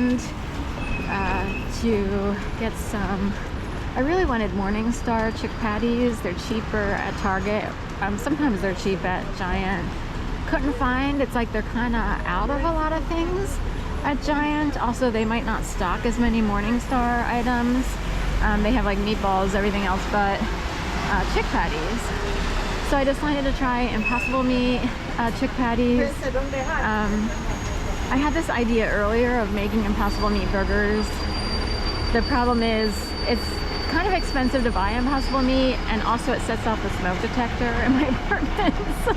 Weekend to get some. I really wanted Morningstar chick patties. They're cheaper at Target. Sometimes they're cheap at Giant. Couldn't find. It's like they're kind of out of a lot of things at Giant. Also, they might not stock as many Morningstar items. They have like meatballs, everything else but chick patties. So I decided to try Impossible Meat chick patties. I had this idea earlier of making Impossible Meat burgers. The problem is it's kind of expensive to buy Impossible Meat, and also it sets off the smoke detector in my apartment. So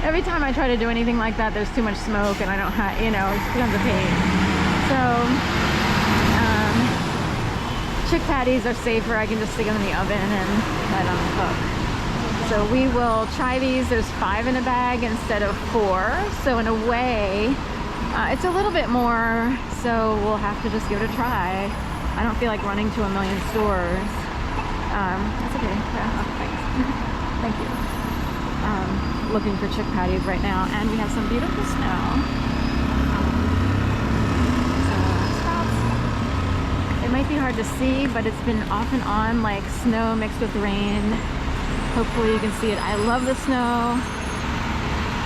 every time I try to do anything like that, there's too much smoke and I don't have, you know, it becomes a pain. So chick patties are safer. I can just stick them in the oven and let them cook. So we will try these. There's 5 in a bag instead of 4. So in a way, it's a little bit more, so we'll have to just give it a try. I don't feel like running to a million stores. That's okay. Yeah, thanks. Thank you. Looking for chick patties right now, and we have some beautiful snow. So, it might be hard to see, but it's been off and on, like snow mixed with rain. Hopefully you can see it. I love the snow.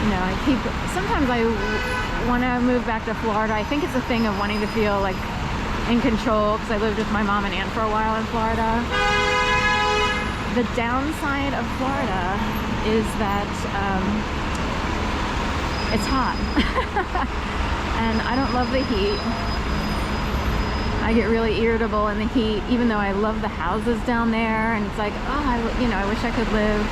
You know, sometimes I want to move back to Florida. I think it's a thing of wanting to feel like in control, because I lived with my mom and aunt for a while in Florida. The downside of Florida is that it's hot. And I don't love the heat. I get really irritable in the heat, even though I love the houses down there, and it's like, oh, I wish I could live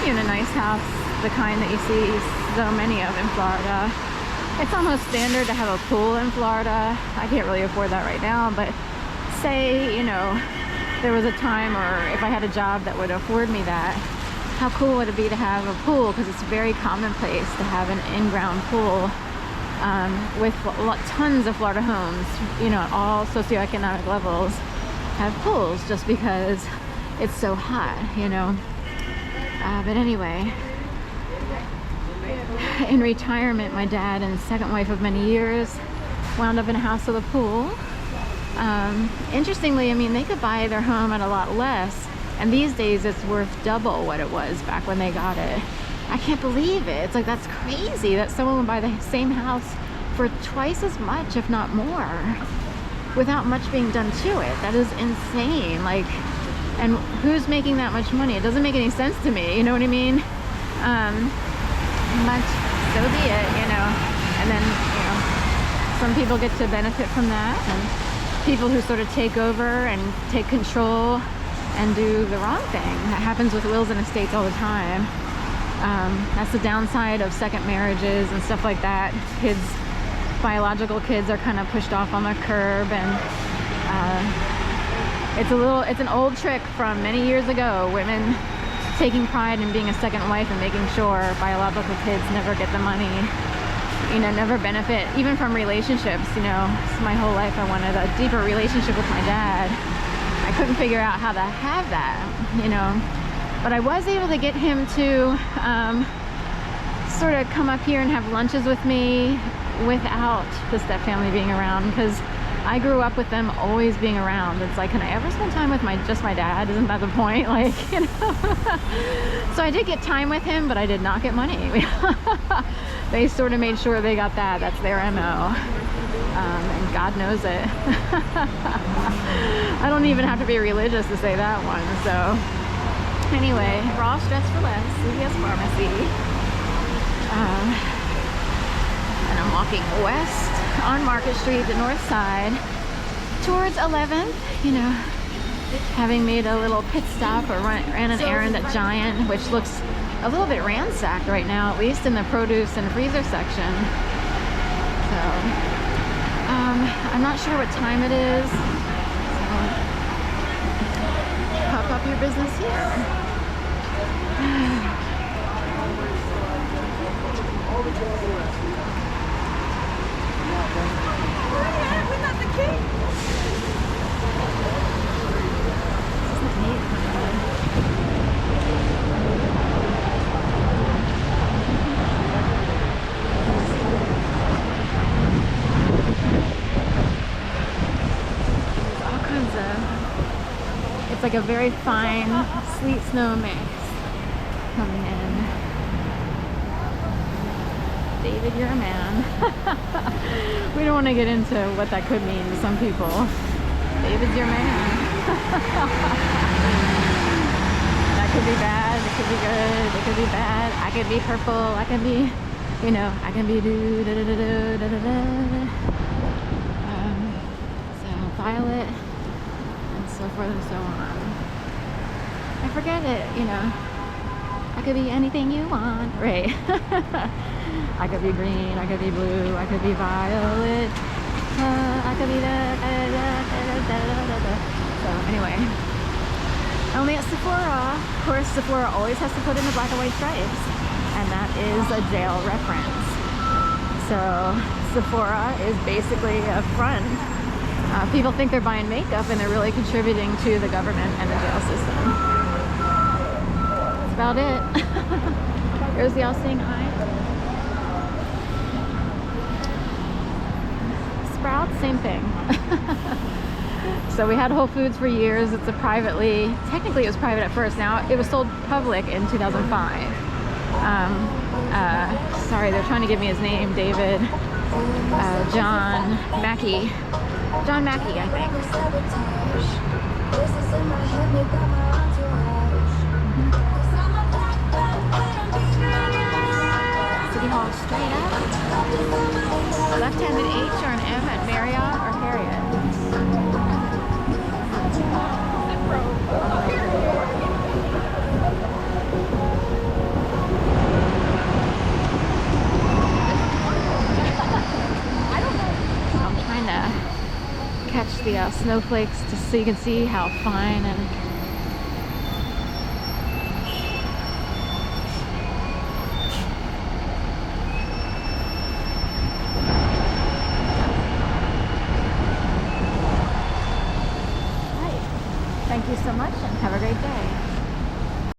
in a nice house, the kind that you see so many of in Florida. It's almost standard to have a pool in Florida. I can't really afford that right now, but say, you know, there was a time, or if I had a job that would afford me that, how cool would it be to have a pool? Because it's very commonplace to have an in-ground pool with tons of Florida homes, you know, all socioeconomic levels have pools just because it's so hot, you know. But anyway, in retirement, my dad and second wife of many years wound up in a house with a pool. Interestingly, I mean, they could buy their home at a lot less, and these days it's worth double what it was back when they got it. I can't believe it. It's like, that's crazy that someone would buy the same house for twice as much, if not more, without much being done to it. That is insane. Like, and who's making that much money? It doesn't make any sense to me, you know what I mean? But so be it, you know. And then, you know, some people get to benefit from that, and people who sort of take over and take control and do the wrong thing. That happens with wills and estates all the time. That's the downside of second marriages and stuff like that. Kids, biological kids, are kind of pushed off on the curb, and it's an old trick from many years ago. Women taking pride in being a second wife and making sure biological kids never get the money, you know, never benefit even from relationships. You know, so my whole life I wanted a deeper relationship with my dad. I couldn't figure out how to have that, you know, but I was able to get him to sort of come up here and have lunches with me without the stepfamily being around, because I grew up with them always being around. It's like, can I ever spend time with just my dad? Isn't that the point? Like, you know. So I did get time with him, but I did not get money. They sort of made sure they got that. That's their MO. And God knows it. I don't even have to be religious to say that one. So anyway, raw stress for less, CVS Pharmacy. And I'm walking west on Market Street, the north side, towards 11th, you know, having made a little pit stop, or ran an errand at Giant, which looks a little bit ransacked right now, at least in the produce and freezer section. So, I'm not sure what time it is. So, pop up your business here. We're not the king. like a very fine sleet snow mix coming in. David, you're a man. We don't want to get into what that could mean to some people. David's your man. That could be bad, it could be good, it could be bad. I could be purple, I can be, you know, I can be do da da da da da da da. So violet, and so forth and so on. I forget it, you know. I could be anything you want, right? I could be green, I could be blue, I could be violet. I could be da da da da da da da. So anyway, only at Sephora. Of course, Sephora always has to put in the black and white stripes, and that is a jail reference. So Sephora is basically a front. People think they're buying makeup, and they're really contributing to the government and the jail system. That's about it. Here's the all-seeing eye. Sprouts, same thing. So we had Whole Foods for years. It's a privately, technically it was private at first. Now it was sold public in 2005. Sorry, they're trying to give me his name, David. John Mackey. John Mackey, I think. City Hall straight up. Left-handed H or an M at Marriott or Harriet. I'm trying to catch the snowflakes just so you can see how fine and thank you so much and have a great day.